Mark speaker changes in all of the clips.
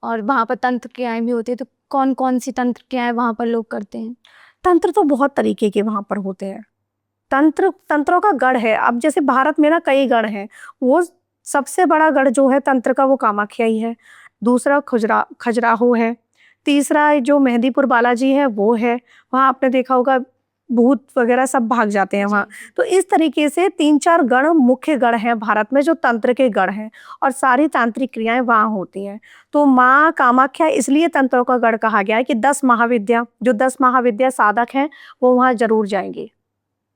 Speaker 1: और वहाँ पर तंत्र क्रियाएँ भी होती हैं, तो कौन-कौन सी तंत्र क्रियाएँ वहाँ पर लोग करते हैं?
Speaker 2: तंत्र तो बहुत तरीके के वहाँ पर होते हैं। तंत्रों का गढ़ है। अब जैसे भारत में ना कई गढ़ हैं, वो सबसे बड़ा गढ़ जो है तंत्र का वो कामाख्या ही है। दूसरा खजुराहो है। तीसरा जो मेहंदीपुर बालाजी है वो है। वहाँ आपने देखा होगा भूत वगैरह सब भाग जाते हैं वहाँ। तो इस तरीके से 3-4 गढ़ मुख्य गढ़ हैं भारत में जो तंत्र के गढ़ हैं और सारी तांत्रिक क्रियाएँ वहाँ होती हैं। तो माँ कामाख्या इसलिए तंत्रों का गढ़ कहा गया है कि 10 महाविद्या साधक हैं, वो वहाँ ज़रूर जाएँगे।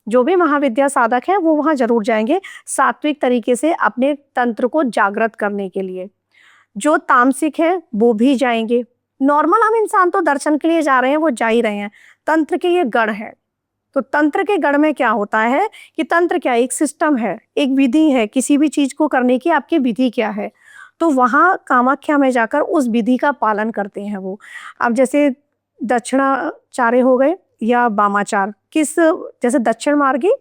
Speaker 2: जो भी महाविद्या साधक हैं वो वहाँ ज़रूर जाएँगे, सात्विक तरीके से अपने तंत्र को जागृत करने के लिए। जो तामसिक हैं वो भी जाएँगे। नॉर्मल हम इंसान तो दर्शन के लिए जा रहे हैं, वो जा ही रहे हैं। तंत्र के ये गढ़ हैं। तो तंत्र के गढ़ में क्या होता है कि तंत्र क्या है? एक सिस्टम है, एक विधि है, किसी भी चीज़ को करने की आपकी विधि क्या है? तो वहाँ कामाख्या में जाकर उस विधि का पालन करते हैं वो। अब जैसे दक्षिणाचार्य हो गए या वामाचार, जैसे दक्षिण मार्गी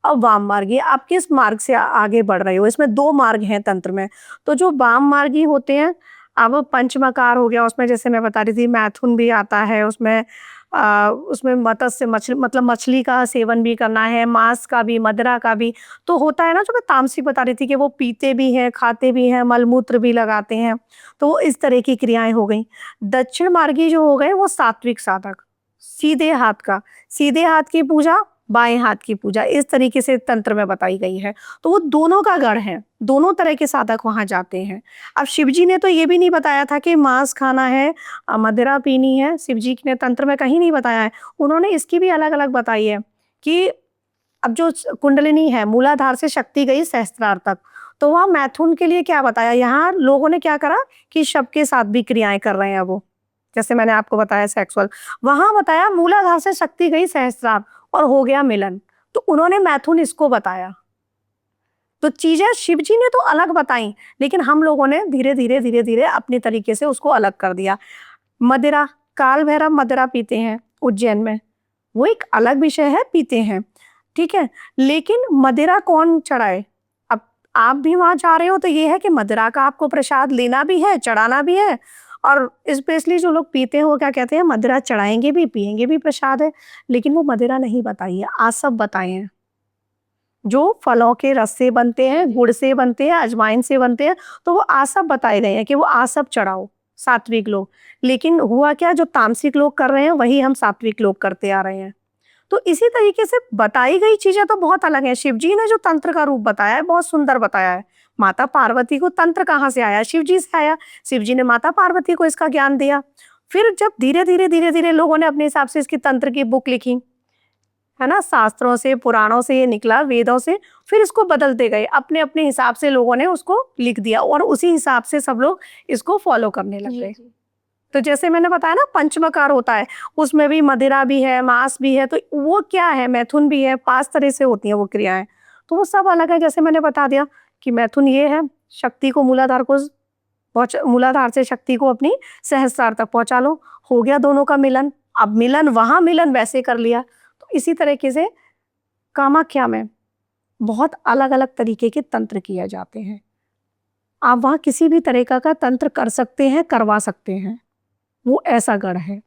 Speaker 2: और वाम मार्गी, आप किस मार्ग से आगे बढ़ रहे हो? इसमें 2 मार्ग हैं तंत्र में। तो जो वाम मार्गी होते हैं, अब पंचमकार हो गया, उसमें जैसे मैं बता रही थी मैथुन भी आता है, उसमें मत्स्य मतलब मछली का सेवन भी करना है, मांस का भी, मदिरा का भी। तो होता है ना, जो मैं तामसिक बता रही थी कि वो पीते भी हैं, खाते भी हैं, मलमूत्र भी लगाते हैं। तो वो इस तरह की क्रियाएँ हो गईं। दक्षिण मार्गी जो हो गए वो सात्विक साधक, सीधे हाथ की पूजा, बाएँ हाथ की पूजा, इस तरीके से तंत्र में बताई गई है। तो वो दोनों का गढ़ है, दोनों तरह के साधक वहाँ जाते हैं। अब शिव जी ने तो ये भी नहीं बताया था कि मांस खाना है, मदिरा पीनी है, शिव जी ने तंत्र में कहीं नहीं बताया है। उन्होंने इसकी भी अलग-अलग बताई है कि अब जो कुंडलिनी है, मूलाधार से शक्ति गई सहस्त्रार तक, तो वहाँ मैथुन के लिए क्या बताया? यहाँ लोगों ने क्या करा कि शव के साथ भी क्रियाएँ कर रहे हैं वो। जैसे मैंने आपको बताया सेक्सुअल, वहाँ बताया मूलाधार से शक्ति गई सहस्त्रार और हो गया मिलन। तो उन्होंने मैथुन इसको बताया। तो चीज़ें शिव जी ने तो अलग बताई, लेकिन हम लोगों ने धीरे-धीरे अपने तरीके से उसको अलग कर दिया। मदिरा, काल भैरव मदिरा पीते हैं उज्जैन में, वो एक अलग विषय है, पीते हैं, ठीक है? लेकिन मदिरा कौन चढ़ाए? अब आप भी वहाँ जा रहे हो तो ये है कि मदिरा का आपको प्रसाद लेना भी है, चढ़ाना भी है और स्पेशली जो लोग पीते हैं वो क्या कहते हैं, मदिरा चढ़ाएँगे भी, पिएँगे भी, प्रसाद है। लेकिन वो मदिरा नहीं बताई है, आसव बताए हैं। जो फलों के रस से बनते हैं, गुड़ से बनते हैं, अजवाइन से बनते हैं, तो वो आसव बताए गए हैं कि वो आसव चढ़ाओ, सात्विक लोग। लेकिन हुआ क्या, जो तामसिक लोग कर रहे हैं, वही हम सात्विक लोग करते आ रहे हैं। तो इसी तरीके से बताई गई चीज़ें तो बहुत अलग हैं। शिव जी ने जो तंत्र का रूप बताया है, बहुत सुंदर बताया है। माता पार्वती को तंत्र कहाँ से आया? शिव जी से आया। शिव जी ने माता पार्वती को इसका ज्ञान दिया। फिर जब धीरे-धीरे लोगों ने अपने हिसाब से इसकी तंत्र की बुक लिखी, है ना? शास्त्रों से, पुराणों से ये निकला, वेदों से, फिर इसको बदलते गए। अपने-अपने हिसाब से लोगों ने उसको लिख दिया और उसी हिसाब से सब लोग इसको फ़ॉलो करने लग
Speaker 1: जी,
Speaker 2: गए।
Speaker 1: जी।
Speaker 2: तो जैसे मैंने बताया ना पंचमकार होता है, उसमें भी मदिरा भी है, मांस भी है, तो वो क्या है, मैथुन भी है, 5 तरह से होती हैं वो क्रियाएँ। तो वो सब अलग है, जैसे मैंने बता दिया कि मैथुन ये है, शक्ति को मूलाधार से शक्ति को अपनी सहस्त्रार तक पहुँचा लो, हो गया दोनों का मिलन। अब मिलन वहाँ मिलन वैसे कर लिया। तो इसी तरीके से कामाख्या में बहुत अलग-अलग तरीके के तंत्र किए जाते हैं। आप वहाँ किसी भी तरीका का तंत्र कर सकते हैं, करवा सकते हैं। वो ऐसा गढ़ है।